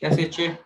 ¿Qué hace, che?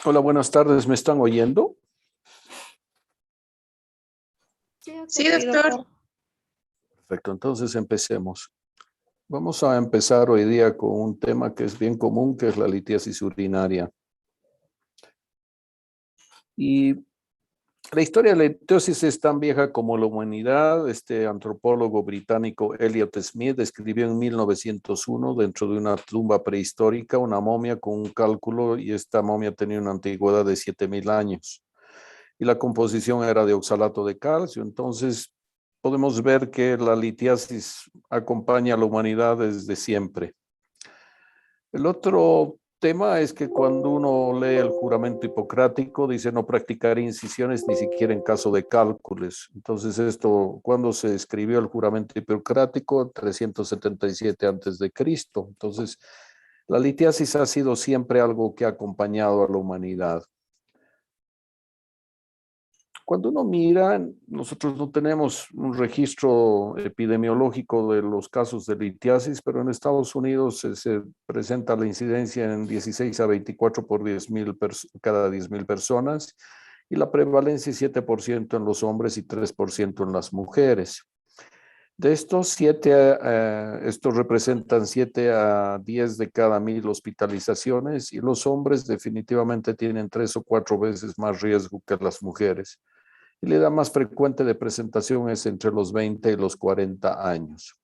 Hola, buenas tardes. ¿Me están oyendo? Sí, doctor. Perfecto, entonces empecemos. Vamos a empezar hoy día con un tema que es bien común, que es la litiasis urinaria. Y la historia de la litiasis es tan vieja como la humanidad. Este antropólogo británico Elliot Smith escribió en 1901 dentro de una tumba prehistórica una momia con un cálculo, y esta momia tenía una antigüedad de 7.000 años. Y la composición era de oxalato de calcio. Entonces podemos ver que la litiasis acompaña a la humanidad desde siempre. El otro tema es que cuando uno lee el juramento hipocrático, dice no practicar incisiones ni siquiera en caso de cálculos. Entonces esto, cuando se escribió el juramento hipocrático, 377 antes de Cristo. Entonces la litiasis ha sido siempre algo que ha acompañado a la humanidad. Cuando uno mira, nosotros no tenemos un registro epidemiológico de los casos de litiasis, pero en Estados Unidos se presenta la incidencia en 16 a 24 por 10.000 cada 10.000 personas, y la prevalencia es 7% en los hombres y 3% en las mujeres. De estos, estos representan 7 a 10 de cada 1.000 hospitalizaciones, y los hombres definitivamente tienen 3 o 4 veces más riesgo que las mujeres. Y la edad más frecuente de presentación es entre los 20 y los 40 años.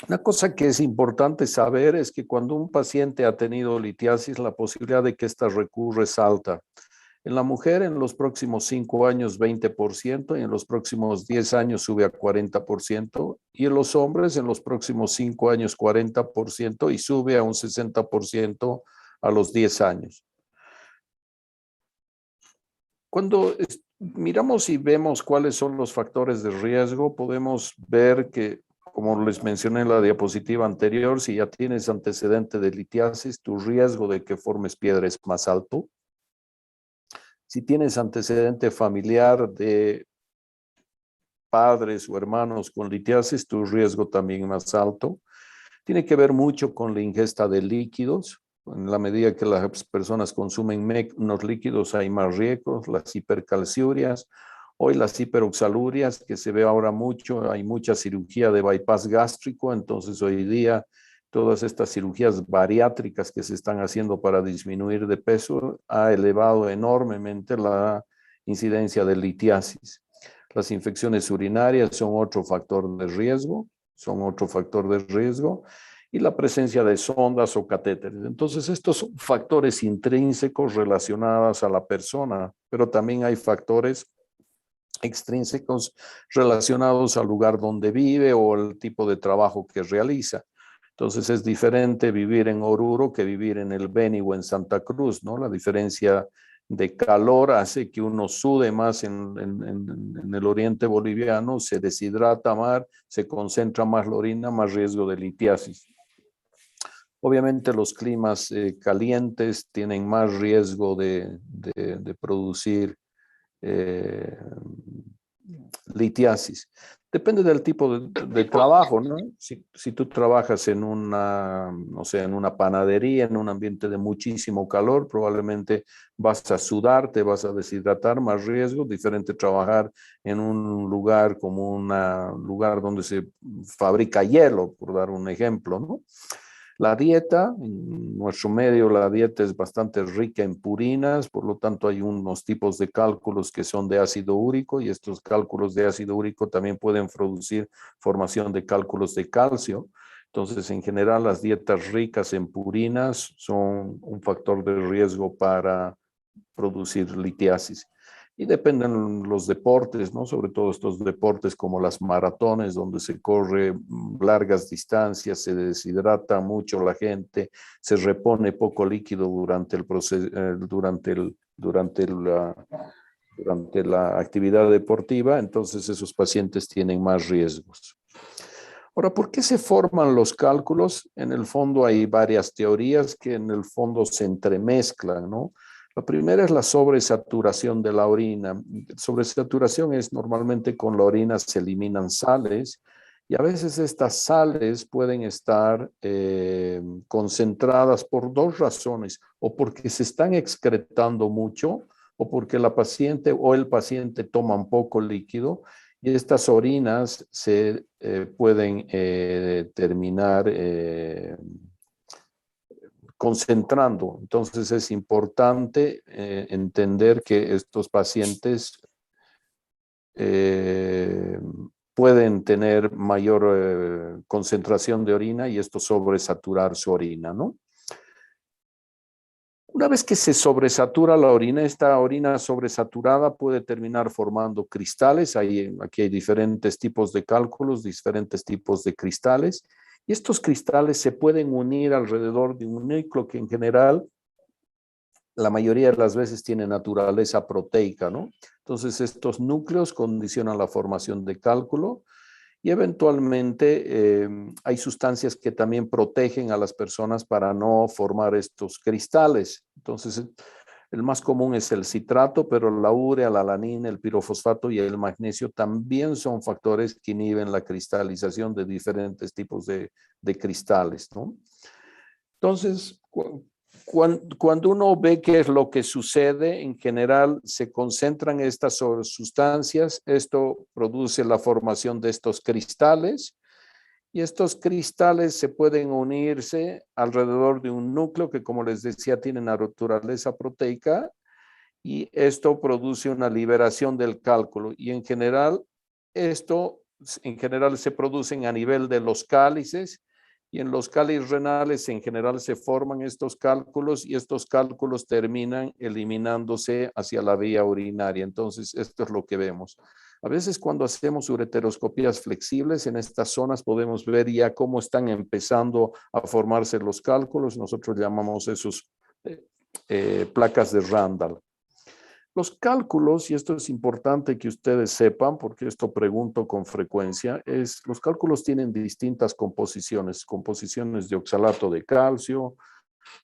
Una cosa que es importante saber es que cuando un paciente ha tenido litiasis, la posibilidad de que ésta recurra es alta. En la mujer, en los próximos 5 años, 20%, y en los próximos 10 años sube a 40%, y en los hombres, en los próximos 5 años, 40%, y sube a un 60% a los 10 años. Cuando miramos y vemos cuáles son los factores de riesgo, podemos ver que, como les mencioné en la diapositiva anterior, si ya tienes antecedente de litiasis, tu riesgo de que formes piedra es más alto. Si tienes antecedente familiar de padres o hermanos con litiasis, tu riesgo también es más alto. Tiene que ver mucho con la ingesta de líquidos. En la medida que las personas consumen menos líquidos, hay más riesgos, las hipercalciurias, hoy las hiperoxalurias, que se ve ahora mucho, hay mucha cirugía de bypass gástrico, entonces hoy día todas estas cirugías bariátricas que se están haciendo para disminuir de peso ha elevado enormemente la incidencia de litiasis. Las infecciones urinarias son otro factor de riesgo, y la presencia de sondas o catéteres. Entonces, estos son factores intrínsecos relacionados a la persona, pero también hay factores extrínsecos relacionados al lugar donde vive o el tipo de trabajo que realiza. Entonces, es diferente vivir en Oruro que vivir en el Beni o en Santa Cruz, ¿no? La diferencia de calor hace que uno sude más en el oriente boliviano, se deshidrata más, se concentra más la orina, más riesgo de litiasis. Obviamente los climas calientes tienen más riesgo de producir litiasis. Depende del tipo de trabajo, ¿no? Si tú trabajas en una, no sé, en una panadería, en un ambiente de muchísimo calor, probablemente vas a sudar, te vas a deshidratar, más riesgo. Diferente trabajar en un lugar como un lugar donde se fabrica hielo, por dar un ejemplo, ¿no? La dieta, en nuestro medio la dieta es bastante rica en purinas, por lo tanto hay unos tipos de cálculos que son de ácido úrico y estos cálculos de ácido úrico también pueden producir formación de cálculos de calcio. Entonces, en general, las dietas ricas en purinas son un factor de riesgo para producir litiasis. Y dependen los deportes, ¿no? Sobre todo estos deportes como las maratones, donde se corre largas distancias, se deshidrata mucho la gente, se repone poco líquido durante el proceso, durante la actividad deportiva, entonces esos pacientes tienen más riesgos. Ahora, ¿por qué se forman los cálculos? En el fondo hay varias teorías que en el fondo se entremezclan, ¿no? La primera es la sobresaturación de la orina. Sobresaturación es normalmente con la orina se eliminan sales y a veces estas sales pueden estar concentradas por dos razones, o porque se están excretando mucho o porque la paciente o el paciente toman poco líquido y estas orinas se pueden terminar concentrando. Entonces es importante entender que estos pacientes pueden tener mayor concentración de orina y esto sobresaturar su orina, ¿no? Una vez que se sobresatura la orina, esta orina sobresaturada puede terminar formando cristales. Aquí hay diferentes tipos de cálculos, diferentes tipos de cristales. Y estos cristales se pueden unir alrededor de un núcleo que en general, la mayoría de las veces tiene naturaleza proteica, ¿no? Entonces estos núcleos condicionan la formación de cálculo. Y eventualmente hay sustancias que también protegen a las personas para no formar estos cristales. Entonces, el más común es el citrato, pero la urea, la alanina, el pirofosfato y el magnesio también son factores que inhiben la cristalización de diferentes tipos de cristales, ¿no? Entonces, cuando uno ve qué es lo que sucede, en general se concentran estas sustancias, esto produce la formación de estos cristales y estos cristales se pueden unirse alrededor de un núcleo que, como les decía, tiene naturaleza proteica y esto produce una liberación del cálculo y en general se producen a nivel de los cálices y en los cálices renales en general se forman estos cálculos y estos cálculos terminan eliminándose hacia la vía urinaria. Entonces, esto es lo que vemos. A veces cuando hacemos ureteroscopías flexibles, en estas zonas podemos ver ya cómo están empezando a formarse los cálculos. Nosotros llamamos esos placas de Randall. Los cálculos, y esto es importante que ustedes sepan, porque esto pregunto con frecuencia, los cálculos tienen distintas composiciones de oxalato de calcio,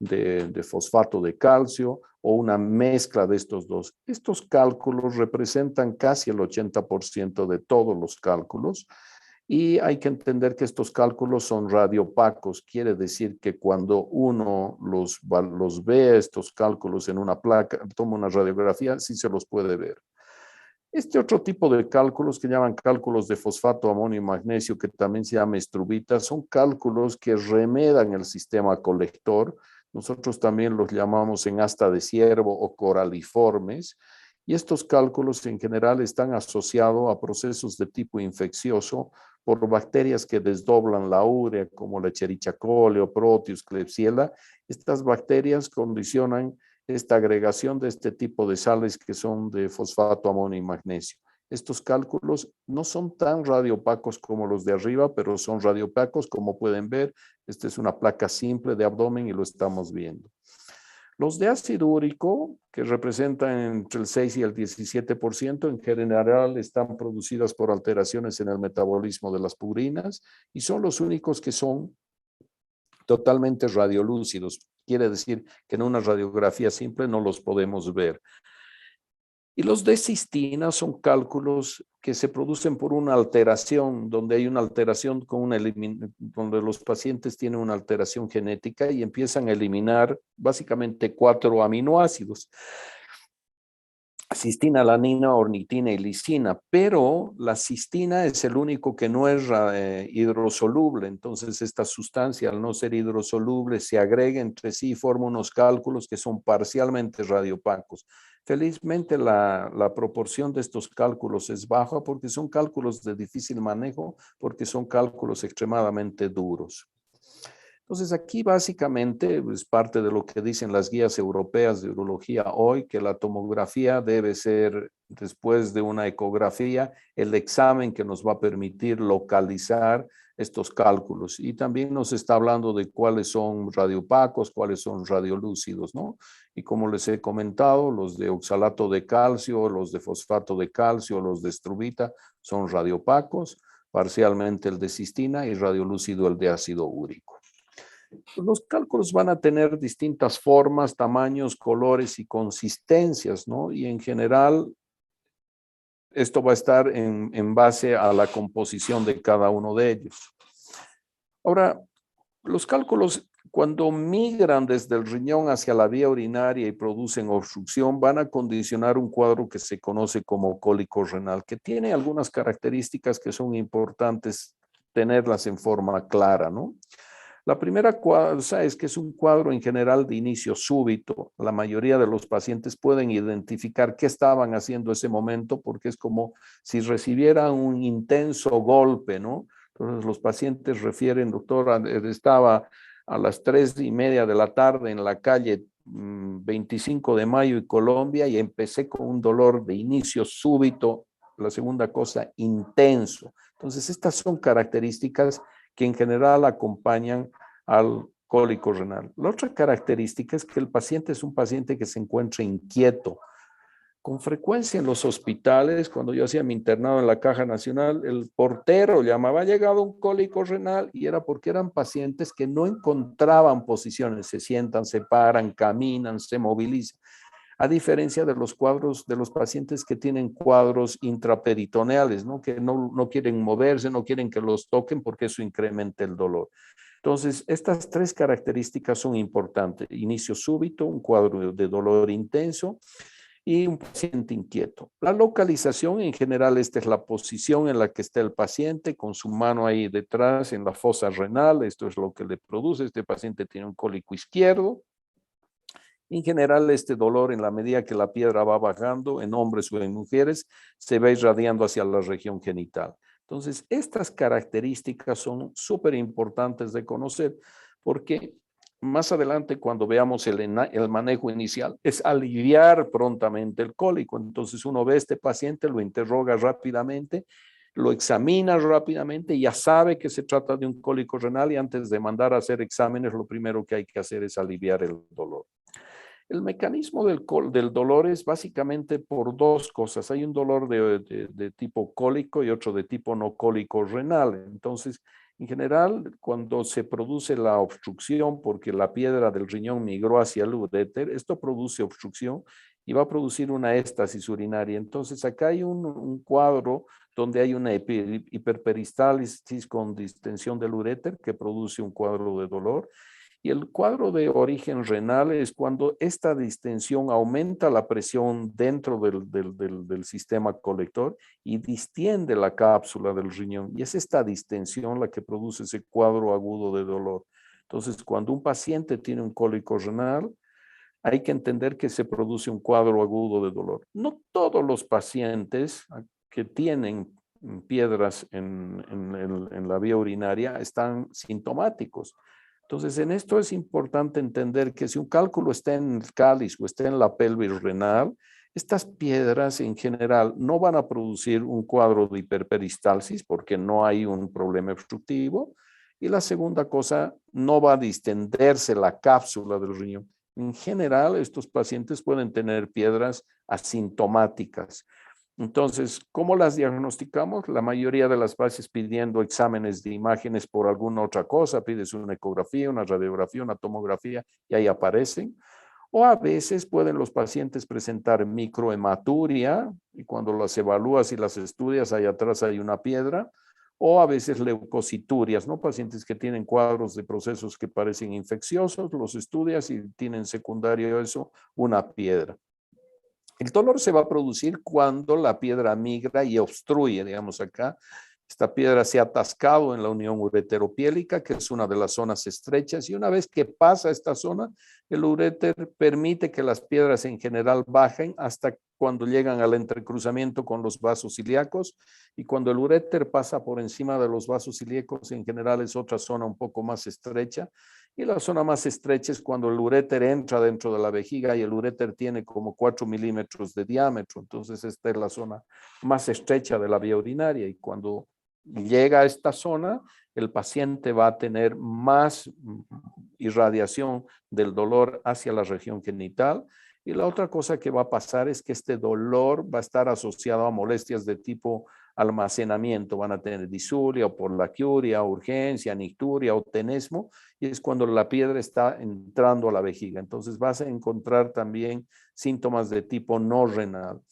de fosfato de calcio o una mezcla de estos dos. Estos cálculos representan casi el 80% de todos los cálculos. Y hay que entender que estos cálculos son radiopacos, quiere decir que cuando uno los ve estos cálculos en una placa, toma una radiografía, sí se los puede ver. Este otro tipo de cálculos que llaman cálculos de fosfato, amonio y magnesio, que también se llama estrubita, son cálculos que remedan el sistema colector. Nosotros también los llamamos en asta de ciervo o coraliformes. Y estos cálculos en general están asociados a procesos de tipo infeccioso por bacterias que desdoblan la urea, como la Escherichia coli o Proteus, Klebsiella. Estas bacterias condicionan esta agregación de este tipo de sales que son de fosfato, amonio y magnesio. Estos cálculos no son tan radiopacos como los de arriba, pero son radiopacos, como pueden ver. Esta es una placa simple de abdomen y lo estamos viendo. Los de ácido úrico, que representan entre el 6 y el 17%, en general están producidas por alteraciones en el metabolismo de las purinas y son los únicos que son totalmente radiolúcidos. Quiere decir que en una radiografía simple no los podemos ver. Y los de cistina son cálculos que se producen por una alteración, donde hay una alteración donde los pacientes tienen una alteración genética y empiezan a eliminar básicamente 4 aminoácidos. cistina, alanina, ornitina y lisina, pero la cistina es el único que no es hidrosoluble. Entonces esta sustancia, al no ser hidrosoluble, se agrega entre sí y forma unos cálculos que son parcialmente radiopacos. Felizmente la proporción de estos cálculos es baja porque son cálculos de difícil manejo, porque son cálculos extremadamente duros. Entonces aquí básicamente es parte de lo que dicen las guías europeas de urología hoy, que la tomografía debe ser, después de una ecografía, el examen que nos va a permitir localizar estos cálculos. Y también nos está hablando de cuáles son radiopacos, cuáles son radiolúcidos, ¿no? Y como les he comentado, los de oxalato de calcio, los de fosfato de calcio, los de estrubita son radiopacos, parcialmente el de cistina y radiolúcido el de ácido úrico. Los cálculos van a tener distintas formas, tamaños, colores y consistencias, ¿no? Y en general, esto va a estar en base a la composición de cada uno de ellos. Ahora, los cálculos, cuando migran desde el riñón hacia la vía urinaria y producen obstrucción, van a condicionar un cuadro que se conoce como cólico renal, que tiene algunas características que son importantes tenerlas en forma clara, ¿no? La primera cosa es que es un cuadro en general de inicio súbito. La mayoría de los pacientes pueden identificar qué estaban haciendo ese momento porque es como si recibieran un intenso golpe, ¿no? Entonces los pacientes refieren, doctora, estaba a las 3:30 de la tarde en la calle 25 de Mayo y Colombia y empecé con un dolor de inicio súbito. La segunda cosa, intenso. Entonces estas son características que en general acompañan al cólico renal. La otra característica es que el paciente es un paciente que se encuentra inquieto. Con frecuencia en los hospitales, cuando yo hacía mi internado en la Caja Nacional, el portero llamaba, ha llegado un cólico renal, y era porque eran pacientes que no encontraban posiciones, se sientan, se paran, caminan, se movilizan. A diferencia de los cuadros de los pacientes que tienen cuadros intraperitoneales, ¿no? Que no quieren moverse, no quieren que los toquen porque eso incrementa el dolor. Entonces, estas tres características son importantes. Inicio súbito, un cuadro de dolor intenso y un paciente inquieto. La localización, en general, esta es la posición en la que está el paciente con su mano ahí detrás en la fosa renal. Esto es lo que le produce. Este paciente tiene un cólico izquierdo. En general, este dolor, en la medida que la piedra va bajando, en hombres o en mujeres, se va irradiando hacia la región genital. Entonces, estas características son súper importantes de conocer porque más adelante, cuando veamos el manejo inicial, es aliviar prontamente el cólico. Entonces, uno ve a este paciente, lo interroga rápidamente, lo examina rápidamente, ya sabe que se trata de un cólico renal y antes de mandar a hacer exámenes, lo primero que hay que hacer es aliviar el dolor. El mecanismo del dolor es básicamente por dos cosas. Hay un dolor de tipo cólico y otro de tipo no cólico renal. Entonces, en general, cuando se produce la obstrucción porque la piedra del riñón migró hacia el uréter, esto produce obstrucción y va a producir una éstasis urinaria. Entonces, acá hay un cuadro donde hay una hiperperistalsis con distensión del uréter que produce un cuadro de dolor. Y el cuadro de origen renal es cuando esta distensión aumenta la presión dentro del sistema colector y distiende la cápsula del riñón. Y es esta distensión la que produce ese cuadro agudo de dolor. Entonces, cuando un paciente tiene un cólico renal, hay que entender que se produce un cuadro agudo de dolor. No todos los pacientes que tienen piedras en la vía urinaria están sintomáticos. Entonces, en esto es importante entender que si un cálculo está en el cáliz o está en la pelvis renal, estas piedras en general no van a producir un cuadro de hiperperistalsis porque no hay un problema obstructivo. Y la segunda cosa, no va a distenderse la cápsula del riñón. En general, estos pacientes pueden tener piedras asintomáticas. Entonces, ¿cómo las diagnosticamos? La mayoría de las veces pidiendo exámenes de imágenes por alguna otra cosa, pides una ecografía, una radiografía, una tomografía y ahí aparecen. O a veces pueden los pacientes presentar microhematuria y cuando las evalúas y las estudias, ahí atrás hay una piedra. O a veces leucociturias, ¿no? Pacientes que tienen cuadros de procesos que parecen infecciosos, los estudias y tienen secundario eso, una piedra. El dolor se va a producir cuando la piedra migra y obstruye, digamos acá. Esta piedra se ha atascado en la unión ureteropiélica, que es una de las zonas estrechas, y una vez que pasa esta zona, el uréter permite que las piedras en general bajen hasta cuando llegan al entrecruzamiento con los vasos ilíacos, y cuando el uréter pasa por encima de los vasos ilíacos, en general es otra zona un poco más estrecha, y la zona más estrecha es cuando el uréter entra dentro de la vejiga y el uréter tiene como 4 milímetros de diámetro, entonces esta es la zona más estrecha de la vía urinaria, y cuando llega a esta zona, el paciente va a tener más irradiación del dolor hacia la región genital. Y la otra cosa que va a pasar es que este dolor va a estar asociado a molestias de tipo almacenamiento. Van a tener disuria o porlaquiuria, urgencia, nicturia o tenesmo. Y es cuando la piedra está entrando a la vejiga. Entonces vas a encontrar también síntomas de tipo no renal.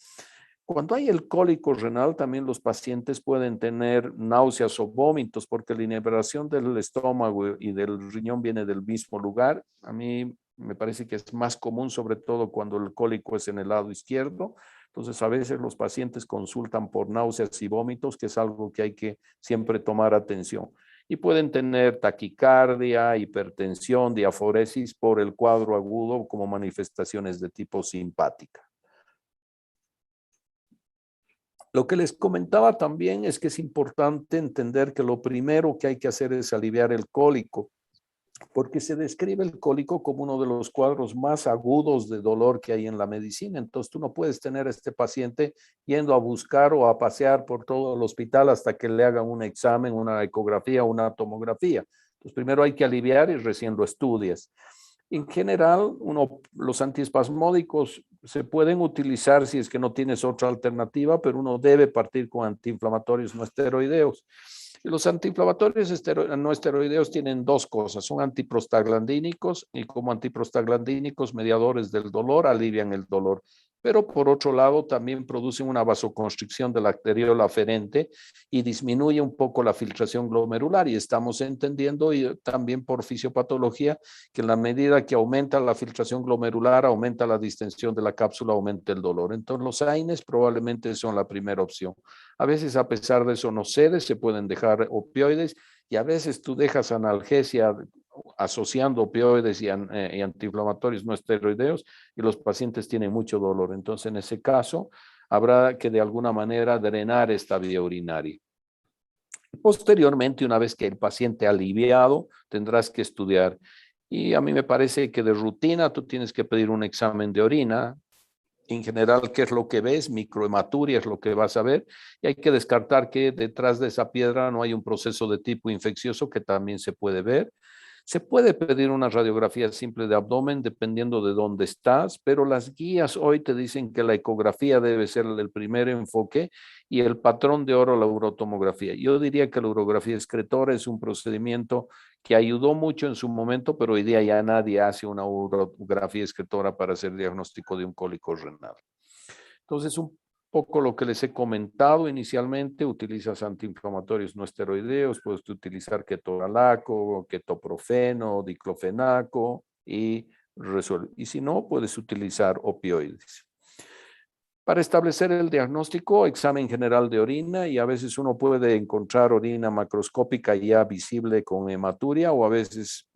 Cuando hay el cólico renal, también los pacientes pueden tener náuseas o vómitos porque la inervación del estómago y del riñón viene del mismo lugar. A mí me parece que es más común, sobre todo cuando el cólico es en el lado izquierdo. Entonces, a veces los pacientes consultan por náuseas y vómitos, que es algo que hay que siempre tomar atención. Y pueden tener taquicardia, hipertensión, diaforesis por el cuadro agudo como manifestaciones de tipo simpática. Lo que les comentaba también es que es importante entender que lo primero que hay que hacer es aliviar el cólico, porque se describe el cólico como uno de los cuadros más agudos de dolor que hay en la medicina. Entonces tú no puedes tener a este paciente yendo a buscar o a pasear por todo el hospital hasta que le hagan un examen, una ecografía, una tomografía. Entonces primero hay que aliviar y recién lo estudias. En general, los antiespasmódicos se pueden utilizar si es que no tienes otra alternativa, pero uno debe partir con antiinflamatorios no esteroideos. Y los antiinflamatorios no esteroideos tienen dos cosas, son antiprostaglandínicos y como antiprostaglandínicos mediadores del dolor alivian el dolor. Pero por otro lado también producen una vasoconstricción de la arteriola aferente y disminuye un poco la filtración glomerular y estamos entendiendo y también por fisiopatología que en la medida que aumenta la filtración glomerular, aumenta la distensión de la cápsula, aumenta el dolor. Entonces los AINES probablemente son la primera opción. A veces a pesar de eso no cede, se pueden dejar opioides y a veces tú dejas analgesia asociando opioides y antiinflamatorios no esteroideos y los pacientes tienen mucho dolor. Entonces en ese caso habrá que de alguna manera drenar esta vía urinaria. Posteriormente, una vez que el paciente ha aliviado, tendrás que estudiar. Y a mí me parece que de rutina tú tienes que pedir un examen de orina. En general, ¿qué es lo que ves? Microhematuria es lo que vas a ver. Y hay que descartar que detrás de esa piedra no hay un proceso de tipo infeccioso que también se puede ver. Se puede pedir una radiografía simple de abdomen dependiendo de dónde estás, pero las guías hoy te dicen que la ecografía debe ser el primer enfoque y el patrón de oro la urotomografía. Yo diría que la urografía excretora es un procedimiento que ayudó mucho en su momento, pero hoy día ya nadie hace una urografía excretora para hacer diagnóstico de un cólico renal. Entonces, un poco lo que les he comentado inicialmente, utilizas antiinflamatorios no esteroideos, puedes utilizar ketorolaco, ketoprofeno, diclofenaco y si no, puedes utilizar opioides. Para establecer el diagnóstico, examen general de orina y a veces uno puede encontrar orina macroscópica ya visible con hematuria o a veces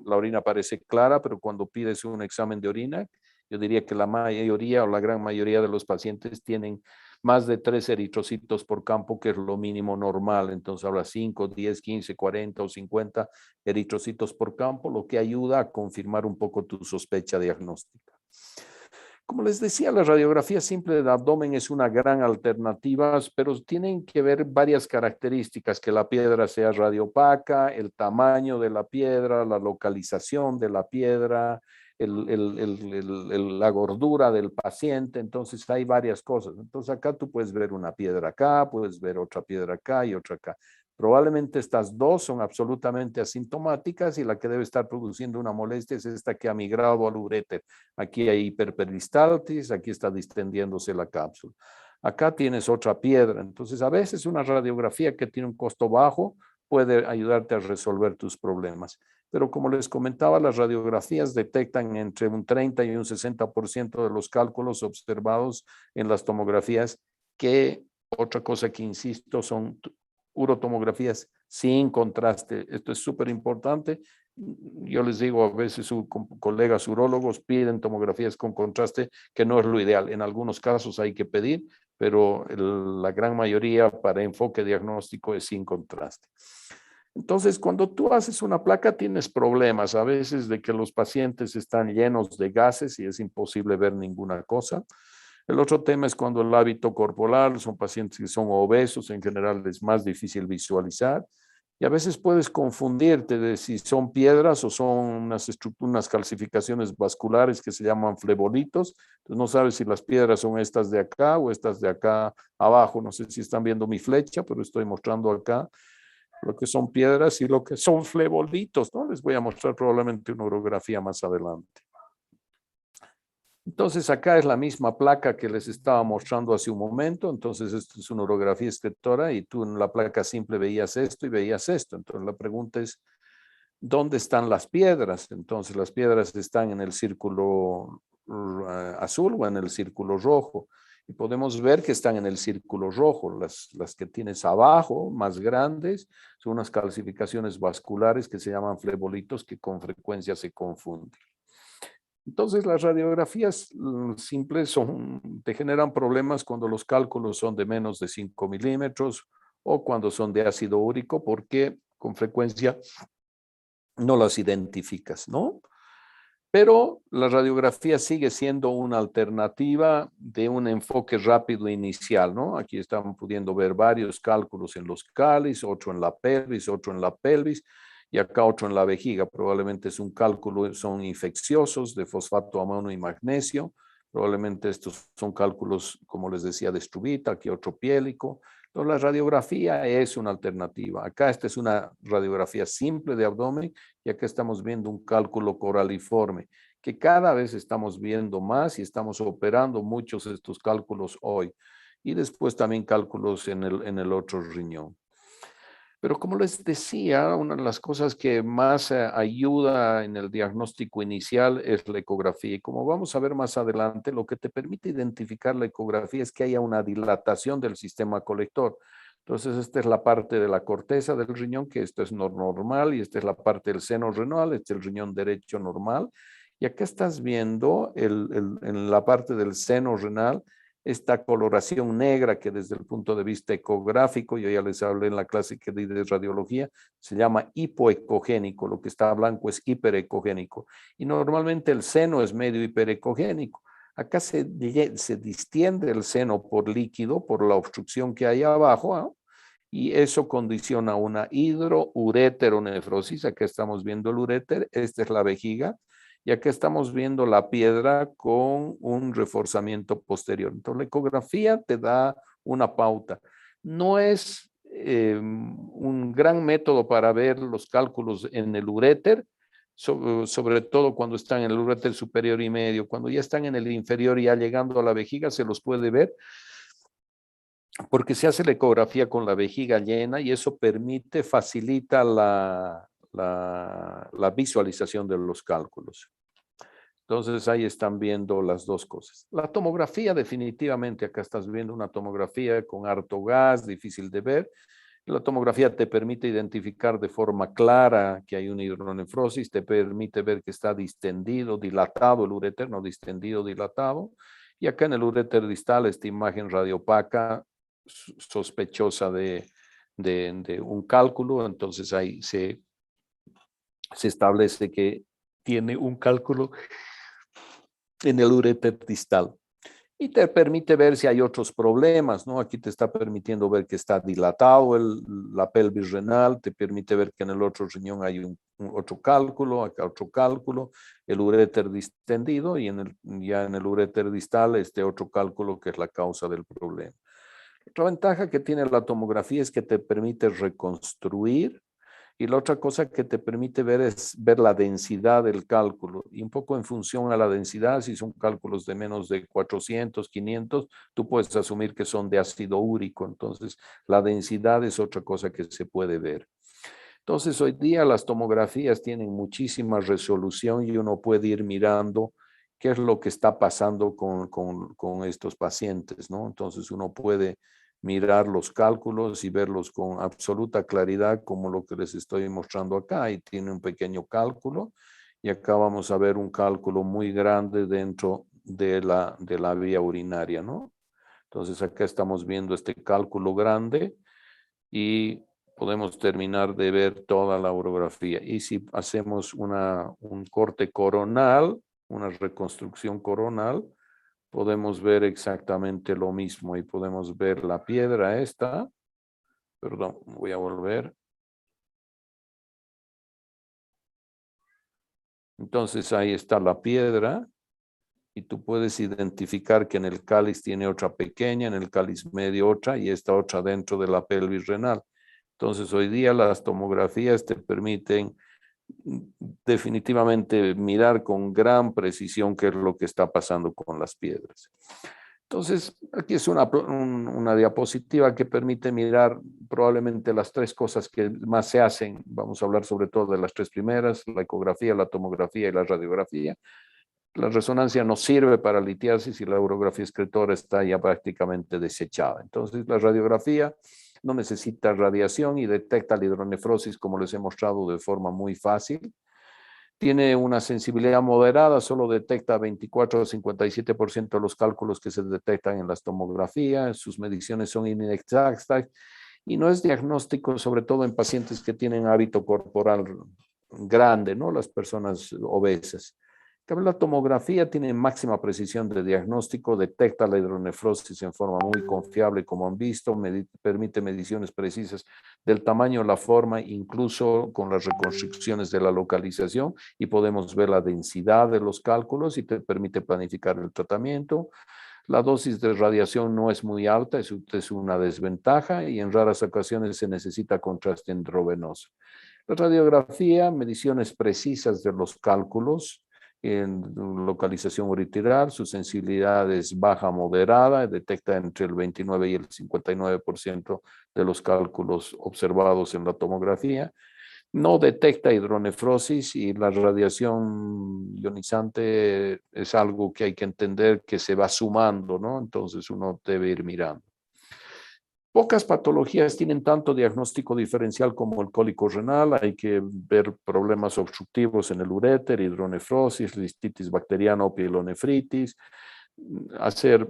la orina parece clara, pero cuando pides un examen de orina, yo diría que la mayoría o la gran mayoría de los pacientes tienen más de 3 eritrocitos por campo, que es lo mínimo normal. Entonces habrá 5, 10, 15, 40 o 50 eritrocitos por campo, lo que ayuda a confirmar un poco tu sospecha diagnóstica. Como les decía, la radiografía simple del abdomen es una gran alternativa, pero tienen que ver varias características, que la piedra sea radiopaca, el tamaño de la piedra, la localización de la piedra, la gordura del paciente. Entonces hay varias cosas. Entonces acá tú puedes ver una piedra acá, puedes ver otra piedra acá y otra acá. Probablemente estas dos son absolutamente asintomáticas y la que debe estar produciendo una molestia es esta que ha migrado al uréter. Aquí hay hiperperistaltis, aquí está distendiéndose la cápsula. Acá tienes otra piedra. Entonces, a veces una radiografía que tiene un costo bajo puede ayudarte a resolver tus problemas. pero como les comentaba, las radiografías detectan entre un 30 y un 60% de los cálculos observados en las tomografías, que otra cosa que insisto son urotomografías sin contraste. Esto es súper importante. Yo les digo, a veces sus colegas urólogos piden tomografías con contraste, que no es lo ideal. En algunos casos hay que pedir, pero la gran mayoría para enfoque diagnóstico es sin contraste. Entonces, cuando tú haces una placa, tienes problemas a veces de que los pacientes están llenos de gases y es imposible ver ninguna cosa. El otro tema es cuando el hábito corporal, son pacientes que son obesos, en general es más difícil visualizar. Y a veces puedes confundirte de si son piedras o son unas calcificaciones vasculares que se llaman flebolitos. Entonces no sabes si las piedras son estas de acá o estas de acá abajo. No sé si están viendo mi flecha, pero estoy mostrando acá lo que son piedras y lo que son flebolitos, ¿no? Les voy a mostrar probablemente una urografía más adelante. Entonces acá es la misma placa que les estaba mostrando hace un momento. Entonces esto es una urografía escritora y tú en la placa simple veías esto y veías esto. Entonces la pregunta es, ¿dónde están las piedras? Entonces las piedras están en el círculo azul o en el círculo rojo. Y podemos ver que están en el círculo rojo. Las que tienes abajo, más grandes, son unas calcificaciones vasculares que se llaman flebolitos, que con frecuencia se confunden. Entonces, las radiografías simples te generan problemas cuando los cálculos son de menos de 5 milímetros o cuando son de ácido úrico, porque con frecuencia no las identificas, ¿no? Pero la radiografía sigue siendo una alternativa de un enfoque rápido inicial, ¿no? Aquí están pudiendo ver varios cálculos en los cáliz, otro en la pelvis, y acá otro en la vejiga. Probablemente es un cálculo, son infecciosos de fosfato, amonio y magnesio. Probablemente estos son cálculos, como les decía, de struvita, aquí otro piélico. Entonces, la radiografía es una alternativa. Acá esta es una radiografía simple de abdomen y acá estamos viendo un cálculo coraliforme, que cada vez estamos viendo más y estamos operando muchos de estos cálculos hoy. Y después también cálculos en el otro riñón. Pero como les decía, una de las cosas que más ayuda en el diagnóstico inicial es la ecografía. Y como vamos a ver más adelante, lo que te permite identificar la ecografía es que haya una dilatación del sistema colector. Entonces, esta es la parte de la corteza del riñón, que esto es normal, y esta es la parte del seno renal, este es el riñón derecho normal. Y acá estás viendo en la parte del seno renal, esta coloración negra que desde el punto de vista ecográfico, yo ya les hablé en la clase que di de radiología, se llama hipoecogénico, lo que está blanco es hiperecogénico. Y normalmente el seno es medio hiperecogénico. Acá se distiende el seno por líquido, por la obstrucción que hay abajo, ¿eh? Y eso condiciona una hidroureteronefrosis. Acá estamos viendo el uréter, esta es la vejiga, y acá estamos viendo la piedra con un reforzamiento posterior. Entonces, la ecografía te da una pauta. No es un gran método para ver los cálculos en el uréter, sobre todo cuando están en el uréter superior y medio. Cuando ya están en el inferior y ya llegando a la vejiga, se los puede ver, porque se hace la ecografía con la vejiga llena y eso facilita la visualización de los cálculos. Entonces ahí están viendo las dos cosas. La tomografía definitivamente, acá estás viendo una tomografía con harto gas, difícil de ver. La tomografía te permite identificar de forma clara que hay una hidronefrosis, te permite ver que está distendido, dilatado el uréter, no distendido, dilatado. Y acá en el uréter distal, esta imagen radiopaca sospechosa de un cálculo, entonces ahí se establece que tiene un cálculo en el uréter distal. Y te permite ver si hay otros problemas, ¿no? Aquí te está permitiendo ver que está dilatado la pelvis renal, te permite ver que en el otro riñón hay otro cálculo, acá otro cálculo, el uréter distendido y ya en el uréter distal este otro cálculo que es la causa del problema. Otra ventaja que tiene la tomografía es que te permite reconstruir. Y la otra cosa que te permite ver es ver la densidad del cálculo. Y un poco en función a la densidad, si son cálculos de menos de 400, 500, tú puedes asumir que son de ácido úrico. Entonces, la densidad es otra cosa que se puede ver. Entonces, hoy día las tomografías tienen muchísima resolución y uno puede ir mirando qué es lo que está pasando con estos pacientes, ¿no? Entonces, uno puede mirar los cálculos y verlos con absoluta claridad, como lo que les estoy mostrando acá. Ahí tiene un pequeño cálculo y acá vamos a ver un cálculo muy grande dentro de la vía urinaria, ¿no? Entonces, acá estamos viendo este cálculo grande y podemos terminar de ver toda la urografía. Y si hacemos un corte coronal, una reconstrucción coronal, podemos ver exactamente lo mismo y podemos ver la piedra esta. Perdón, voy a volver. Entonces ahí está la piedra y tú puedes identificar que en el cáliz tiene otra pequeña, en el cáliz medio otra y esta otra dentro de la pelvis renal. Entonces hoy día las tomografías te permiten definitivamente mirar con gran precisión qué es lo que está pasando con las piedras. Entonces, aquí es una diapositiva que permite mirar probablemente las tres cosas que más se hacen. Vamos a hablar sobre todo de las tres primeras, la ecografía, la tomografía y la radiografía. La resonancia no sirve para litiasis y la urografía excretora está ya prácticamente desechada. Entonces, la radiografía no necesita radiación y detecta la hidronefrosis, como les he mostrado, de forma muy fácil. Tiene una sensibilidad moderada, solo detecta 24 o 57% de los cálculos que se detectan en las tomografías, sus mediciones son inexactas y no es diagnóstico, sobre todo en pacientes que tienen hábito corporal grande, ¿no? Las personas obesas. La tomografía tiene máxima precisión de diagnóstico, detecta la hidronefrosis en forma muy confiable, como han visto, permite mediciones precisas del tamaño, la forma, incluso con las reconstrucciones de la localización, y podemos ver la densidad de los cálculos y te permite planificar el tratamiento. La dosis de radiación no es muy alta, es una desventaja y en raras ocasiones se necesita contraste endovenoso. La radiografía, mediciones precisas de los cálculos, en localización uritiral, su sensibilidad es baja moderada, detecta entre el 29 y el 59% de los cálculos observados en la tomografía. No detecta hidronefrosis y la radiación ionizante es algo que hay que entender que se va sumando, ¿no? Entonces uno debe ir mirando. Pocas patologías tienen tanto diagnóstico diferencial como el cólico renal. Hay que ver problemas obstructivos en el uréter, hidronefrosis, cistitis bacteriana o pielonefritis, hacer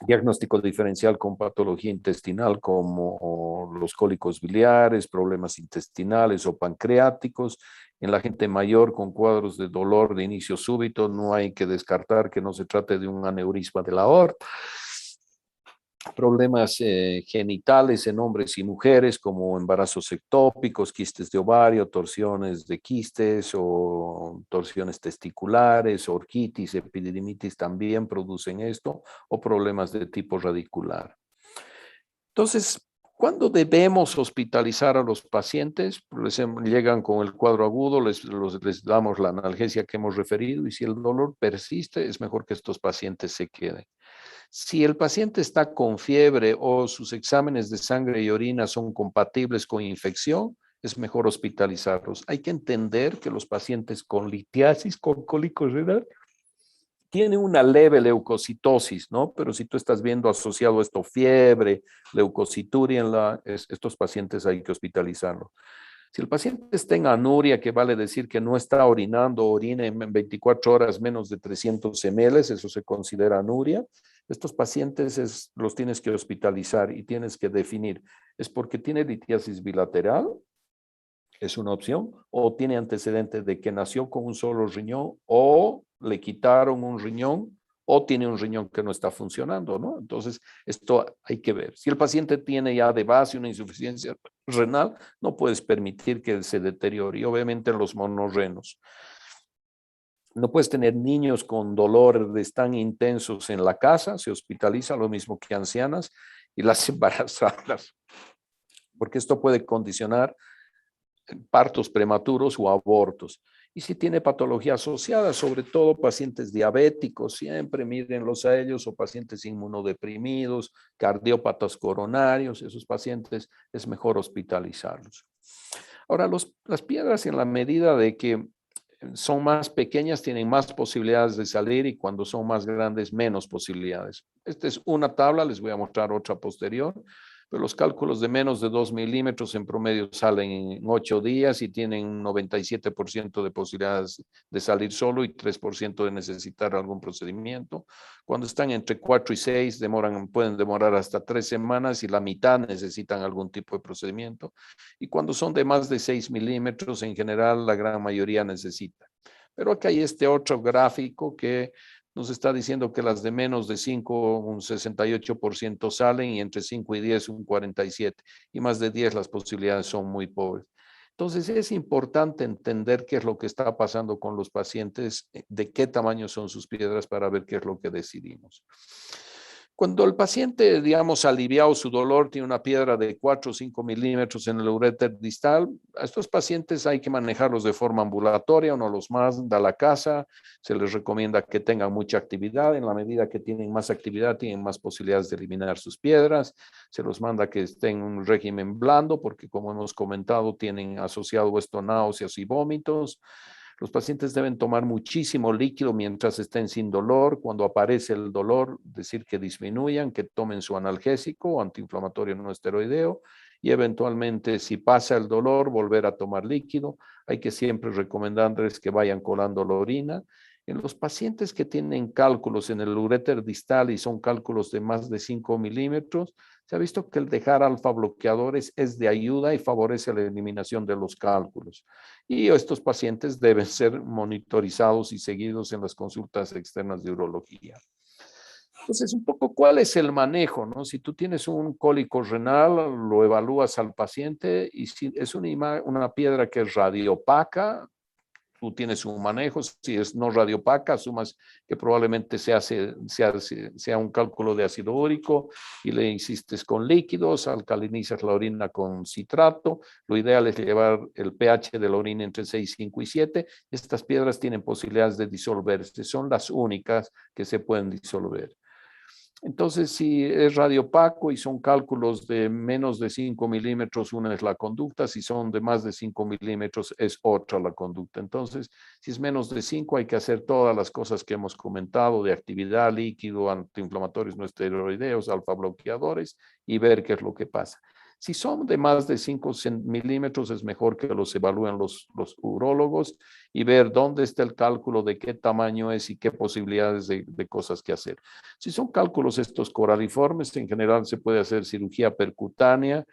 diagnóstico diferencial con patología intestinal como los cólicos biliares, problemas intestinales o pancreáticos. En la gente mayor con cuadros de dolor de inicio súbito, no hay que descartar que no se trate de un aneurisma de la aorta. Problemas genitales en hombres y mujeres como embarazos ectópicos, quistes de ovario, torsiones de quistes o torsiones testiculares, orquitis, epididimitis también producen esto, o problemas de tipo radicular. Entonces, ¿cuándo debemos hospitalizar a los pacientes? Llegan con el cuadro agudo, les damos la analgesia que hemos referido y si el dolor persiste, es mejor que estos pacientes se queden. Si el paciente está con fiebre o sus exámenes de sangre y orina son compatibles con infección, es mejor hospitalizarlos. Hay que entender que los pacientes con litiasis, con cólico renal, tienen una leve leucocitosis, ¿no? Pero si tú estás viendo asociado esto fiebre, leucocituria, estos pacientes hay que hospitalizarlos. Si el paciente está en anuria, que vale decir que no está orinando, orina en 24 horas menos de 300 ml, eso se considera anuria. Estos pacientes los tienes que hospitalizar y tienes que definir, ¿es porque tiene litiasis bilateral? Es una opción, o tiene antecedentes de que nació con un solo riñón, o le quitaron un riñón, o tiene un riñón que no está funcionando, ¿no? Entonces, esto hay que ver. Si el paciente tiene ya de base una insuficiencia renal, no puedes permitir que se deteriore, y obviamente los monorrenos. No puedes tener niños con dolores tan intensos en la casa, se hospitaliza lo mismo que ancianas y las embarazadas, porque esto puede condicionar partos prematuros o abortos. Y si tiene patología asociada, sobre todo pacientes diabéticos, siempre mírenlos a ellos, o pacientes inmunodeprimidos, cardiópatas coronarios, esos pacientes es mejor hospitalizarlos. Ahora, las piedras en la medida de que son más pequeñas, tienen más posibilidades de salir y cuando son más grandes, menos posibilidades. Esta es una tabla, les voy a mostrar otra posterior, pero los cálculos de menos de 2 milímetros en promedio salen en 8 días y tienen un 97% de posibilidades de salir solo y 3% de necesitar algún procedimiento. Cuando están entre 4 y 6, pueden demorar hasta 3 semanas y la mitad necesitan algún tipo de procedimiento. Y cuando son de más de 6 milímetros, en general, la gran mayoría necesita. Pero acá hay este otro gráfico que nos está diciendo que las de menos de 5, un 68% salen y entre 5 y 10, un 47%. Y más de 10 las posibilidades son muy pobres. Entonces es importante entender qué es lo que está pasando con los pacientes, de qué tamaño son sus piedras para ver qué es lo que decidimos. Cuando el paciente, digamos, aliviado su dolor, tiene una piedra de 4 o 5 milímetros en el uréter distal, a estos pacientes hay que manejarlos de forma ambulatoria, uno los manda a la casa, se les recomienda que tengan mucha actividad, en la medida que tienen más actividad, tienen más posibilidades de eliminar sus piedras, se los manda que estén en un régimen blando, porque como hemos comentado, tienen asociado esto náuseas y vómitos. Los pacientes deben tomar muchísimo líquido mientras estén sin dolor. Cuando aparece el dolor, decir que disminuyan, que tomen su analgésico o antiinflamatorio no esteroideo y eventualmente, si pasa el dolor, volver a tomar líquido. Hay que siempre recomendarles que vayan colando la orina. En los pacientes que tienen cálculos en el uréter distal y son cálculos de más de 5 milímetros, se ha visto que el dejar alfa bloqueadores es de ayuda y favorece la eliminación de los cálculos. Y estos pacientes deben ser monitorizados y seguidos en las consultas externas de urología. Entonces, un poco, ¿cuál es el manejo? ¿No? Si tú tienes un cólico renal, lo evalúas al paciente y si es una piedra que es radiopaca, tú tienes un manejo. Si es no radiopaca, asumas que probablemente sea un cálculo de ácido úrico y le insistes con líquidos, alcalinizas la orina con citrato. Lo ideal es llevar el pH de la orina entre 6, 5 y 7. Estas piedras tienen posibilidades de disolverse, son las únicas que se pueden disolver. Entonces, si es radiopaco y son cálculos de menos de 5 milímetros, una es la conducta. Si son de más de 5 milímetros, es otra la conducta. Entonces, si es menos de 5, hay que hacer todas las cosas que hemos comentado de actividad, líquido, antiinflamatorios no esteroideos, alfa bloqueadores y ver qué es lo que pasa. Si son de más de 5 milímetros, es mejor que los evalúen los urólogos y ver dónde está el cálculo, de qué tamaño es y qué posibilidades de cosas que hacer. Si son cálculos estos coraliformes, en general se puede hacer cirugía percutánea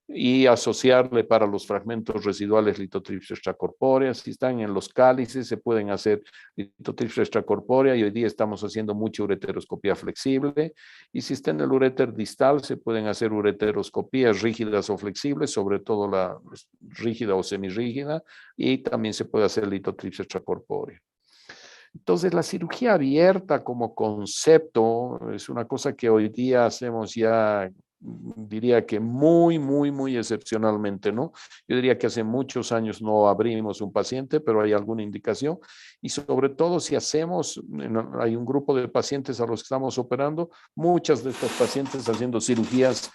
y asociarle para los fragmentos residuales litotripsia extracorpórea. Si están en los cálices, se pueden hacer litotripsia extracorpórea y hoy día estamos haciendo mucha ureteroscopía flexible. Y si está en el uréter distal, se pueden hacer ureteroscopías rígidas o flexibles, sobre todo la rígida o semirrígida, y también se puede hacer litotripsia extracorpórea. Entonces, la cirugía abierta como concepto es una cosa que hoy día hacemos ya, diría que muy excepcionalmente, ¿no? Yo diría que hace muchos años no abrimos un paciente, pero hay alguna indicación. Y sobre todo si hay un grupo de pacientes a los que estamos operando, muchas de estas pacientes haciendo cirugías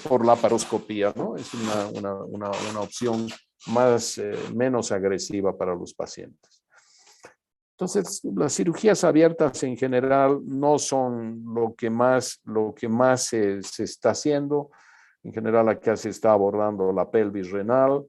por laparoscopía, ¿no? Es una opción menos agresiva para los pacientes. Entonces, las cirugías abiertas en general no son lo que más se está haciendo. En general, acá se está abordando la pelvis renal.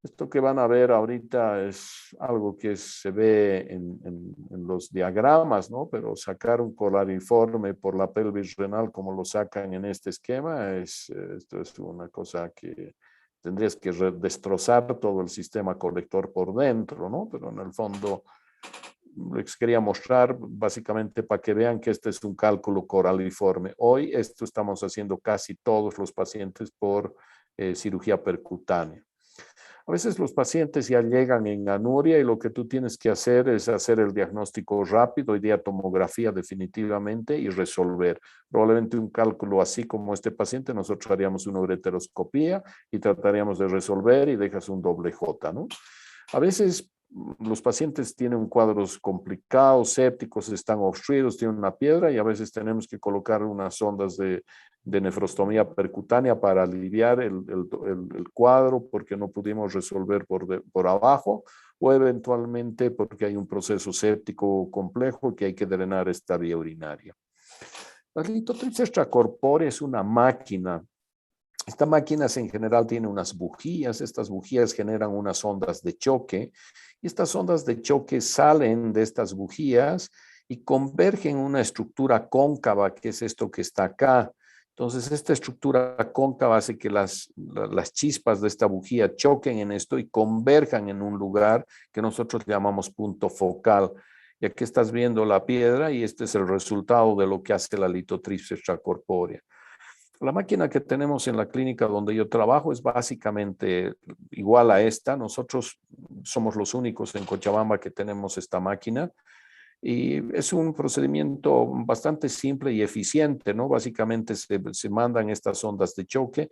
Esto que van a ver ahorita es algo que se ve en los diagramas, ¿no? Pero sacar un colariforme por la pelvis renal como lo sacan en este esquema, esto es una cosa que tendrías que destrozar todo el sistema colector por dentro, ¿no? Pero en el fondo les quería mostrar básicamente para que vean que este es un cálculo coraliforme. Hoy esto estamos haciendo casi todos los pacientes por cirugía percutánea. A veces los pacientes ya llegan en anuria y lo que tú tienes que hacer es hacer el diagnóstico rápido, hoy día tomografía definitivamente y resolver. Probablemente un cálculo así como este paciente, nosotros haríamos una ureteroscopía y trataríamos de resolver y dejas un doble J, ¿no? A veces los pacientes tienen cuadros complicados, sépticos, están obstruidos, tienen una piedra y a veces tenemos que colocar unas sondas de de nefrostomía percutánea para aliviar el cuadro porque no pudimos resolver por abajo, o eventualmente porque hay un proceso séptico complejo que hay que drenar esta vía urinaria. La litotripsia extracorpórea es una máquina. Esta máquina en general tiene unas bujías. Estas bujías generan unas ondas de choque y estas ondas de choque salen de estas bujías y convergen en una estructura cóncava, que es esto que está acá. Entonces, esta estructura cóncava hace que las chispas de esta bujía choquen en esto y converjan en un lugar que nosotros llamamos punto focal. Y aquí estás viendo la piedra y este es el resultado de lo que hace la litotripsia extracorpórea. La máquina que tenemos en la clínica donde yo trabajo es básicamente igual a esta. Nosotros somos los únicos en Cochabamba que tenemos esta máquina. Y es un procedimiento bastante simple y eficiente, ¿no? Básicamente se mandan estas ondas de choque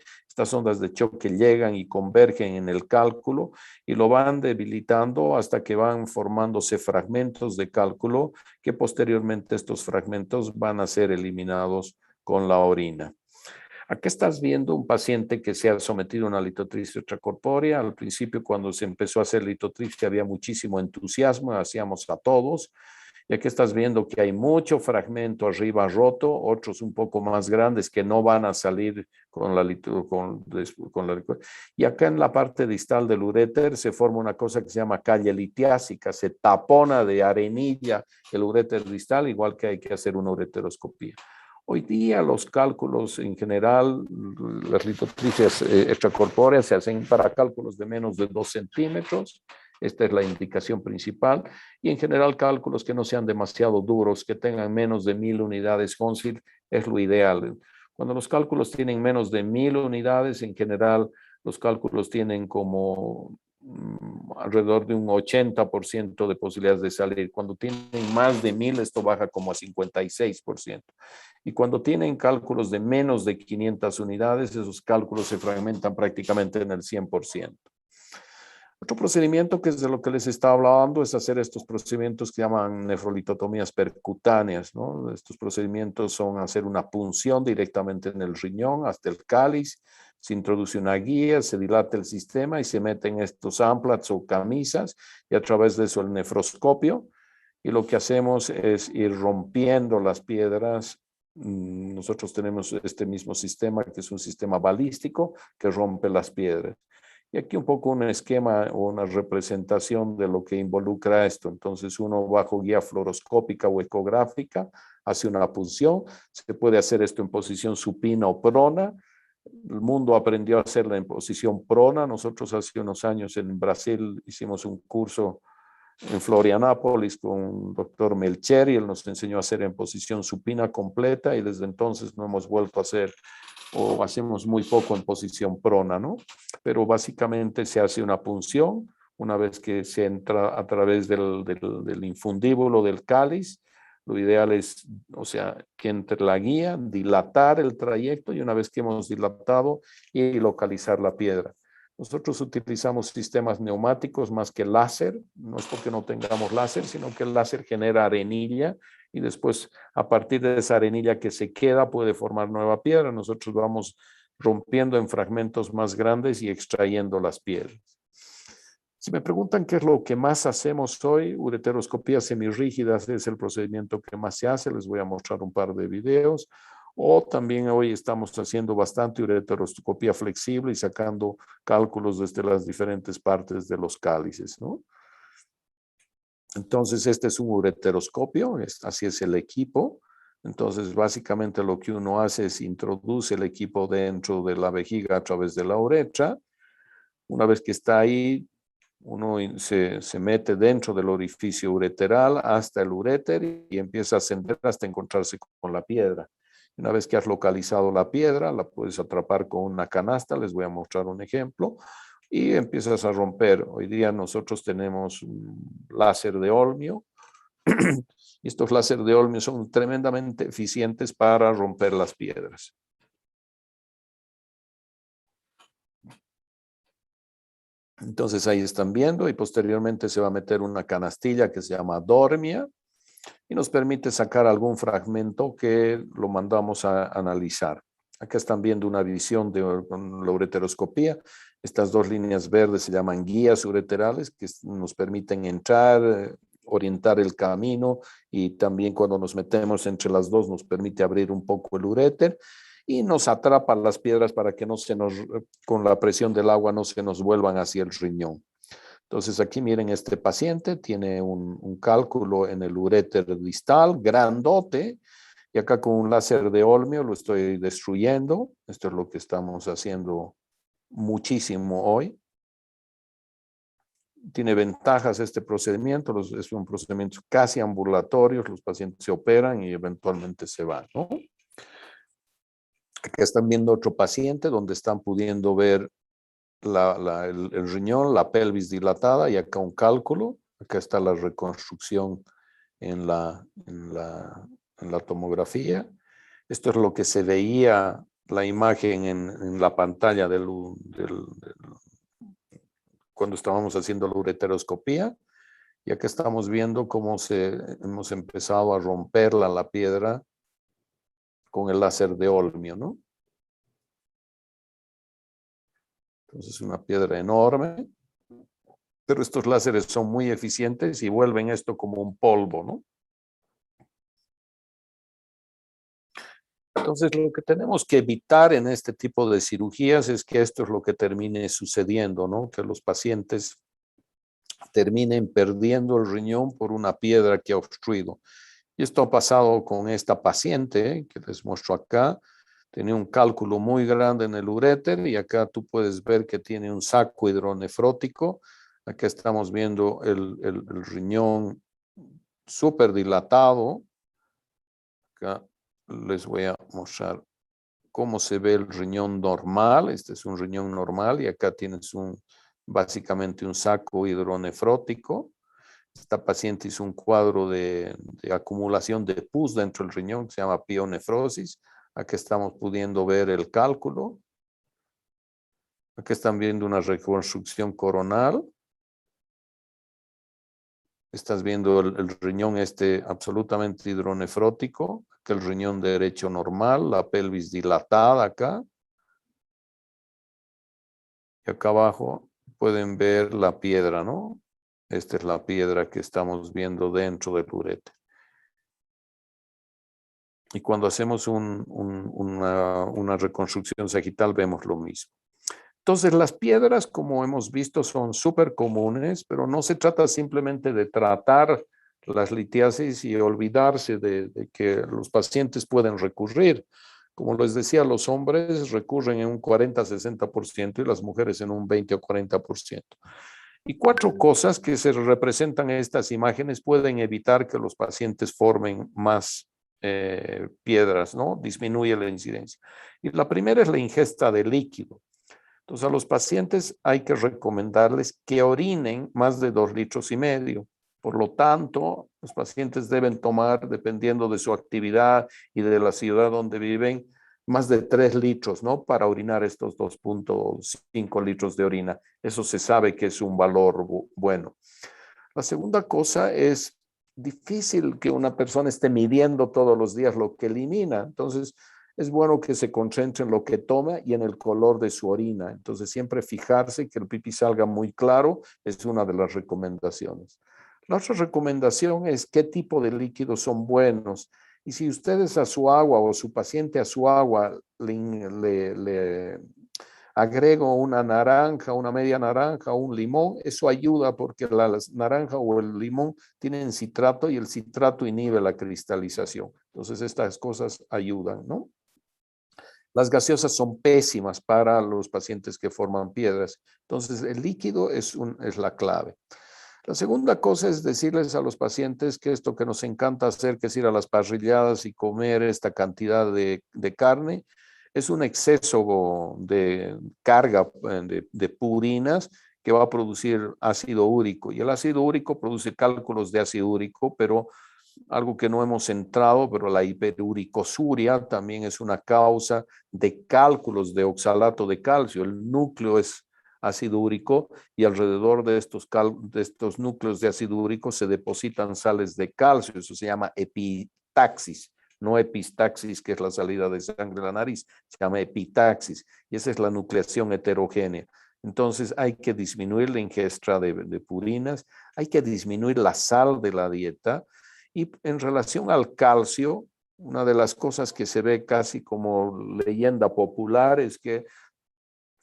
llegan y convergen en el cálculo y lo van debilitando hasta que van formándose fragmentos de cálculo que posteriormente estos fragmentos van a ser eliminados con la orina. Aquí estás viendo un paciente que se ha sometido a una litotripsia extracorpórea. Al principio, cuando se empezó a hacer litotripsia, había muchísimo entusiasmo, hacíamos a todos. Y aquí estás viendo que hay mucho fragmento arriba roto, otros un poco más grandes que no van a salir con la y acá en la parte distal del uréter se forma una cosa que se llama calle litiásica, se tapona de arenilla el uréter distal, igual que hay que hacer una ureteroscopía. Hoy día los cálculos en general, las litotripsias extracorpóreas se hacen para cálculos de menos de 2 centímetros. Esta es la indicación principal. Y en general cálculos que no sean demasiado duros, que tengan menos de 1000 unidades Honsfield, es lo ideal. Cuando los cálculos tienen menos de 1000 unidades, en general los cálculos tienen como alrededor de un 80% de posibilidades de salir. Cuando tienen más de 1000, esto baja como a 56%. Y cuando tienen cálculos de menos de 500 unidades, esos cálculos se fragmentan prácticamente en el 100%. Otro procedimiento que es de lo que les estaba hablando es hacer estos procedimientos que llaman nefrolitotomías percutáneas, ¿no? Estos procedimientos son hacer una punción directamente en el riñón hasta el cáliz, se introduce una guía, se dilata el sistema y se meten estos amplats o camisas y a través de eso el nefroscopio. Y lo que hacemos es ir rompiendo las piedras. Nosotros tenemos este mismo sistema que es un sistema balístico que rompe las piedras. Y aquí un poco un esquema o una representación de lo que involucra esto. Entonces uno bajo guía fluoroscópica o ecográfica hace una punción. Se puede hacer esto en posición supina o prona. El mundo aprendió a hacerla en posición prona. Nosotros hace unos años en Brasil hicimos un curso en Florianápolis con un doctor Melcher y él nos enseñó a hacer en posición supina completa y desde entonces no hemos vuelto a hacer o hacemos muy poco en posición prona, ¿no? Pero básicamente se hace una punción una vez que se entra a través del infundíbulo del cáliz. Lo ideal es, o sea, que entre la guía, dilatar el trayecto y una vez que hemos dilatado y localizar la piedra. Nosotros utilizamos sistemas neumáticos más que láser, no es porque no tengamos láser, sino que el láser genera arenilla y después a partir de esa arenilla que se queda puede formar nueva piedra. Nosotros vamos rompiendo en fragmentos más grandes y extrayendo las piedras. Si me preguntan qué es lo que más hacemos hoy, ureteroscopías semirrígidas es el procedimiento que más se hace, les voy a mostrar un par de videos. O también hoy estamos haciendo bastante ureteroscopía flexible y sacando cálculos desde las diferentes partes de los cálices, ¿no? Entonces, este es un ureteroscopio, así es el equipo. Entonces, básicamente lo que uno hace es introduce el equipo dentro de la vejiga a través de la uretra. Una vez que está ahí, uno se mete dentro del orificio ureteral hasta el uréter y empieza a ascender hasta encontrarse con la piedra. Una vez que has localizado la piedra, la puedes atrapar con una canasta, les voy a mostrar un ejemplo, y empiezas a romper. Hoy día nosotros tenemos un láser de Olmio. Estos láser de Olmio son tremendamente eficientes para romper las piedras. Entonces ahí están viendo y posteriormente se va a meter una canastilla que se llama Dormia y nos permite sacar algún fragmento que lo mandamos a analizar. Acá están viendo una visión con la ureteroscopía. Estas dos líneas verdes se llaman guías ureterales que nos permiten entrar, orientar el camino, y también cuando nos metemos entre las dos nos permite abrir un poco el uréter y nos atrapa las piedras para que no se nos, con la presión del agua, no se nos vuelvan hacia el riñón. Entonces aquí miren, este paciente tiene un cálculo en el uréter distal, grandote, y acá con un láser de Olmio lo estoy destruyendo. Esto es lo que estamos haciendo muchísimo hoy. Tiene ventajas este procedimiento, es un procedimiento casi ambulatorio, los pacientes se operan y eventualmente se van, ¿no? Acá están viendo otro paciente donde están pudiendo ver el riñón, la pelvis dilatada, y acá un cálculo. Acá está la reconstrucción en la tomografía. Esto es lo que se veía la imagen en la pantalla cuando estábamos haciendo la ureteroscopía. Y acá estamos viendo cómo hemos empezado a romperla la piedra con el láser de Olmio, ¿no? Entonces, una piedra enorme, pero estos láseres son muy eficientes y vuelven esto como un polvo, ¿no? Entonces, lo que tenemos que evitar en este tipo de cirugías es que esto es lo que termine sucediendo, ¿no? Que los pacientes terminen perdiendo el riñón por una piedra que ha obstruido. Y esto ha pasado con esta paciente que les muestro acá. Tenía un cálculo muy grande en el uréter y acá tú puedes ver que tiene un saco hidronefrótico. Acá estamos viendo el riñón súper dilatado. Acá les voy a mostrar cómo se ve el riñón normal. Este es un riñón normal y acá tienes básicamente un saco hidronefrótico. Esta paciente hizo un cuadro de acumulación de pus dentro del riñón que se llama pionefrosis. Aquí estamos pudiendo ver el cálculo. Aquí están viendo una reconstrucción coronal. Estás viendo el riñón absolutamente hidronefrótico. Aquí el riñón derecho normal, la pelvis dilatada acá. Y acá abajo pueden ver la piedra, ¿no? Esta es la piedra que estamos viendo dentro del uréter. Y cuando hacemos una reconstrucción sagital vemos lo mismo. Entonces, las piedras, como hemos visto, son súper comunes, pero no se trata simplemente de tratar las litiasis y olvidarse de que los pacientes pueden recurrir. Como les decía, los hombres recurren en un 40-60% y las mujeres en un 20 o 40%. Y 4 cosas que se representan en estas imágenes pueden evitar que los pacientes formen más piedras, ¿no? Disminuye la incidencia. Y la primera es la ingesta de líquido. Entonces, a los pacientes hay que recomendarles que orinen más de 2,5 litros. Por lo tanto, los pacientes deben tomar, dependiendo de su actividad y de la ciudad donde viven, más de 3 litros, ¿no? Para orinar estos 2,5 litros de orina. Eso se sabe que es un valor bueno. La segunda cosa es difícil que una persona esté midiendo todos los días lo que elimina. Entonces, es bueno que se concentre en lo que toma y en el color de su orina. Entonces, siempre fijarse que el pipí salga muy claro es una de las recomendaciones. La otra recomendación es qué tipo de líquidos son buenos. Y si ustedes a su agua o su paciente a su agua le agrego una naranja, una media naranja o un limón, eso ayuda porque la naranja o el limón tienen citrato y el citrato inhibe la cristalización. Entonces, estas cosas ayudan, ¿no? Las gaseosas son pésimas para los pacientes que forman piedras. Entonces, el líquido es la clave. La segunda cosa es decirles a los pacientes que esto que nos encanta hacer, que es ir a las parrilladas y comer esta cantidad de carne, es un exceso de carga de purinas que va a producir ácido úrico. Y el ácido úrico produce cálculos de ácido úrico, pero algo que no hemos entrado, pero la hiperuricosuria también es una causa de cálculos de oxalato de calcio. El núcleo es ácido úrico y alrededor de estos núcleos de ácido úrico se depositan sales de calcio. Eso se llama epitaxis. no epistaxis, que es la salida de sangre a la nariz, se llama epitaxis, y esa es la nucleación heterogénea. Entonces hay que disminuir la ingesta de purinas, hay que disminuir la sal de la dieta, y en relación al calcio, una de las cosas que se ve casi como leyenda popular es que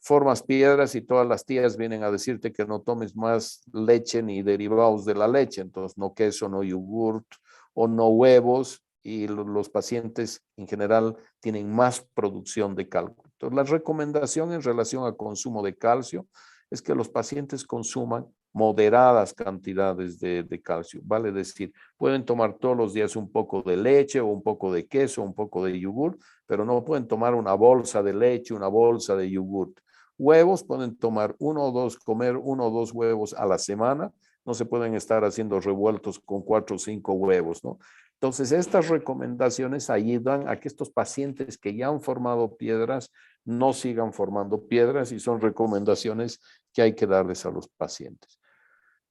formas piedras y todas las tías vienen a decirte que no tomes más leche ni derivados de la leche, entonces no queso, no yogurt o no huevos, y los pacientes en general tienen más producción de calcio. Entonces la recomendación en relación al consumo de calcio es que los pacientes consuman moderadas cantidades de calcio, vale decir, pueden tomar todos los días un poco de leche o un poco de queso, un poco de yogur, pero no pueden tomar una bolsa de leche, una bolsa de yogur. Huevos, pueden tomar uno o dos, comer uno o dos huevos a la semana. No se pueden estar haciendo revueltos con 4 o 5 huevos, ¿no? Entonces, estas recomendaciones ayudan a que estos pacientes que ya han formado piedras no sigan formando piedras, y son recomendaciones que hay que darles a los pacientes.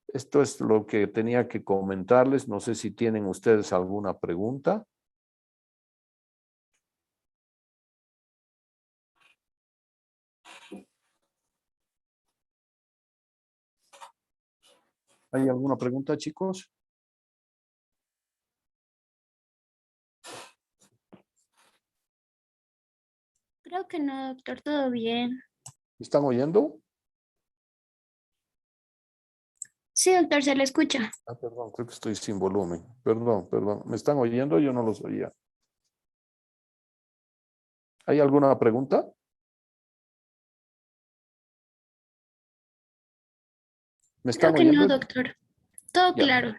Esto es lo que tenía que comentarles. No sé si tienen ustedes alguna pregunta. ¿Hay alguna pregunta, chicos? Creo que no, doctor, todo bien. ¿Me están oyendo? Sí, doctor, se le escucha. Ah, perdón, creo que estoy sin volumen. Perdón, perdón. ¿Me están oyendo? Yo no los oía. ¿Hay alguna pregunta? ¿Me Creo están que no, oyendo? doctor. Todo Ya, claro.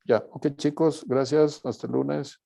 ya. Ok, chicos, gracias. Hasta el lunes.